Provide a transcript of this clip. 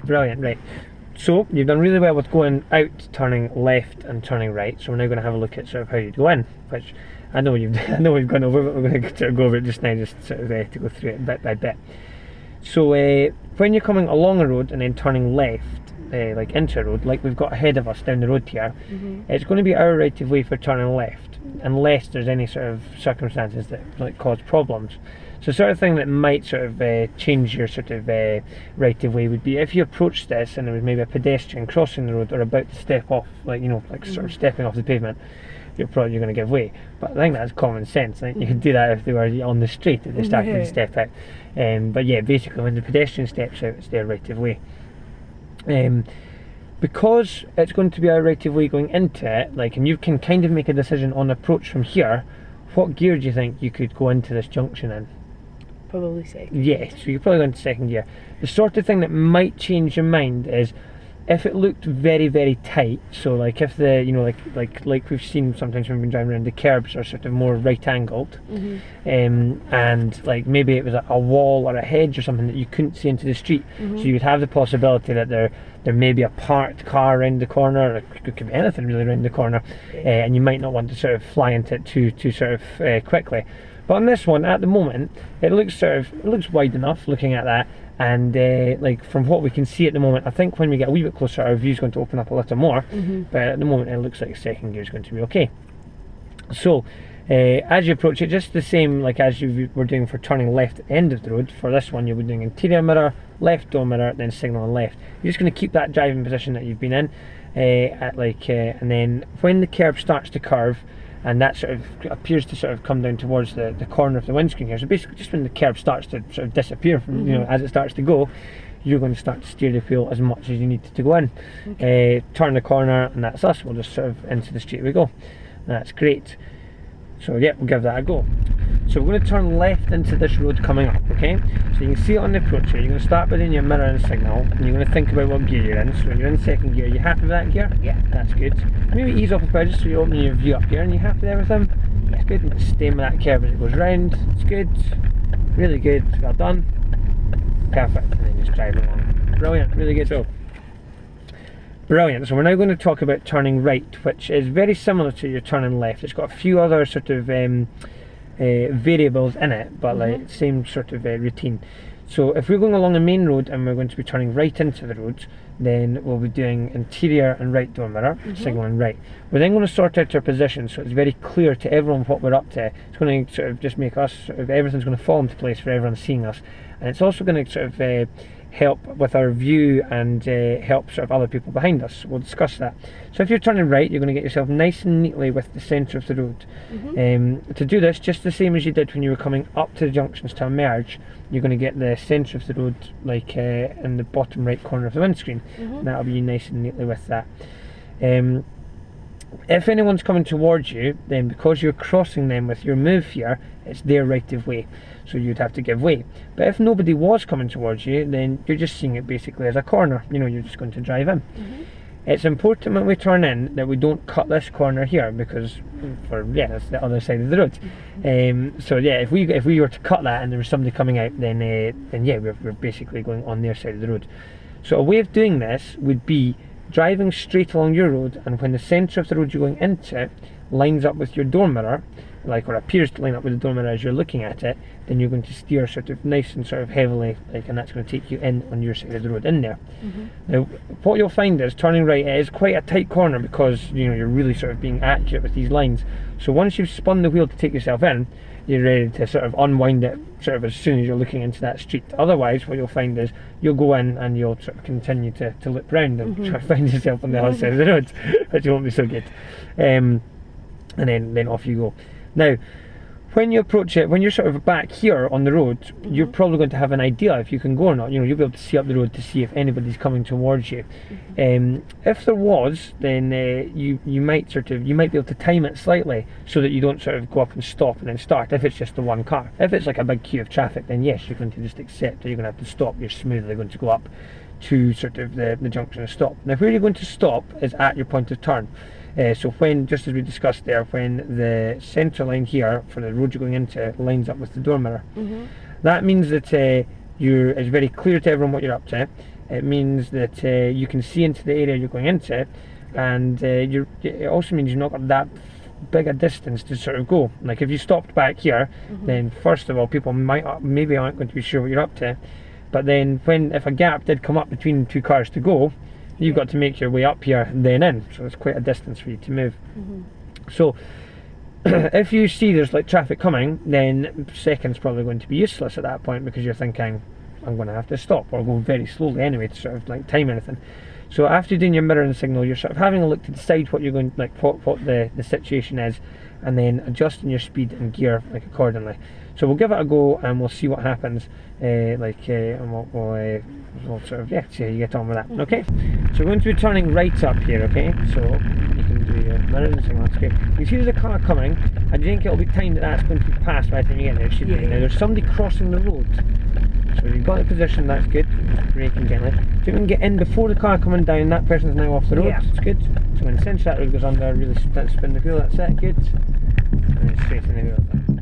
Brilliant, right. So you've done really well with going out, turning left and turning right. So we're now going to have a look at sort of how you'd go in, which I know we've gone over, but we're going to sort of go over it just now, just sort of to go through it bit by bit. So when you're coming along a road and then turning left, like into a road, like we've got ahead of us down the road here, it's going to be our right of way for turning left, unless there's any sort of circumstances that like cause problems. So the sort of thing that might sort of change your sort of right of way would be if you approached this and there was maybe a pedestrian crossing the road or about to step off, like like sort of stepping off the pavement, you're probably going to give way. But I think that's common sense. Like, you could do that if they were on the street if they started to step out. But yeah, basically when the pedestrian steps out, it's their right of way. Because it's going to be our right of way going into it, like, and you can kind of make a decision on approach from here, what gear do you think you could go into this junction in? Probably second. Yeah, so you're probably going to second gear. The sort of thing that might change your mind is if it looked very, very tight. So like if the, like we've seen sometimes when we've been driving around, the curbs are sort of more right angled, and like maybe it was a wall or a hedge or something that you couldn't see into the street. So you would have the possibility that there may be a parked car around the corner, or it could be anything really around the corner, and you might not want to sort of fly into it too sort of quickly. But on this one, at the moment, it looks wide enough looking at that, and like from what we can see at the moment, I think when we get a wee bit closer, our view's going to open up a little more. But at the moment, it looks like second gear is going to be okay. So as you approach it, just the same like as you were doing for turning left at the end of the road. For this one, you'll be doing interior mirror, left door mirror, then signal on left. You're just going to keep that driving position that you've been in, and then when the curb starts to curve, and that sort of appears to sort of come down towards the corner of the windscreen here. So basically, just when the curb starts to sort of disappear from, as it starts to go, you're going to start to steer the wheel as much as you need to go in. Turn the corner, and that's us. We'll just sort of into the street we go. That's great. So yeah, we'll give that a go. So we're going to turn left into this road coming up, okay? So you can see it on the approach here. You're going to start by doing your mirror and signal, and you're going to think about what gear you're in. So when you're in second gear, you happy with that gear? Yeah. That's good. Maybe ease off a bit just so you open your view up here, and you happy there with them? That's good. And staying with that curve as it goes round. It's good. Really good. Well done. Perfect. And then just drive along. Brilliant. Really good. So, brilliant. So we're now going to talk about turning right, which is very similar to your turning left. It's got a few other sort of variables in it, but like same sort of routine. So if we're going along a main road and we're going to be turning right into the road, then we'll be doing interior and right door mirror, signaling right. We're then going to sort out our position so it's very clear to everyone what we're up to. It's going to sort of just make us, everything's going to fall into place for everyone seeing us, and it's also going to sort of help with our view and help sort of other people behind us. So we'll discuss that. So if you're turning right, you're going to get yourself nice and neatly with the centre of the road. To do this, just the same as you did when you were coming up to the junctions to emerge, you're going to get the centre of the road like in the bottom right corner of the windscreen. That'll be nice and neatly with that. If anyone's coming towards you, then because you're crossing them with your move here, it's their right of way, so you'd have to give way. But if nobody was coming towards you, then you're just seeing it basically as a corner. You're just going to drive in. It's important when we turn in that we don't cut this corner here, because that's the other side of the road. So yeah, if we were to cut that and there was somebody coming out, then yeah, we're basically going on their side of the road. So a way of doing this would be driving straight along your road, and when the centre of the road you're going into lines up with your door mirror, or appears to line up with the door mirror as you're looking at it, then you're going to steer sort of nice and sort of heavily, and that's going to take you in on your side of the road in there. Now what you'll find is turning right, it is quite a tight corner because you're really sort of being accurate with these lines. So once you've spun the wheel to take yourself in, you're ready to sort of unwind it sort of as soon as you're looking into that street. Otherwise what you'll find is you'll go in and you'll sort of continue to loop round and try to find yourself on the other side of the road, which won't be so good. And then off you go. Now when you approach it, when you're sort of back here on the road, you're probably going to have an idea if you can go or not. You'll be able to see up the road to see if anybody's coming towards you. If there was, then you might be able to time it slightly so that you don't sort of go up and stop and then start if it's just the one car. If it's like a big queue of traffic, then yes, you're going to just accept that you're going to have to stop. You're smoothly going to go up to sort of the junction and stop. Now where you're going to stop is at your point of turn. So when, just as we discussed there, when the centre line here for the road you're going into lines up with the door mirror, that means that it's very clear to everyone what you're up to. it means that you can see into the area you're going into, and it also means you've not got that big a distance to sort of go. Like if you stopped back here, then first of all, people maybe aren't going to be sure what you're up to, but then if a gap did come up between two cars to go, you've got to make your way up here then in, so it's quite a distance for you to move. So if you see there's like traffic coming, then second's probably going to be useless at that point, because you're thinking, I'm going to have to stop or go very slowly anyway to sort of like time anything. So after doing your mirroring signal, you're sort of having a look to decide what you're going, like what the situation is, and then adjusting your speed and gear like accordingly. So we'll give it a go and we'll see what happens. And we'll sort of see how you get on with that. Okay. So we're going to be turning right up here. Okay. So you can do your mirroring signal. That's great. You see there's a car coming. I think it'll be timed that's going to be passed by the time you get there. It should be. Now there's somebody crossing the road. So you've got the position, that's good. Braking gently. So you can get in before the car coming down. That person's now off the road. It's good. So when the centre that road goes under, really spin the wheel. That's it. Good. And then straighten the wheel.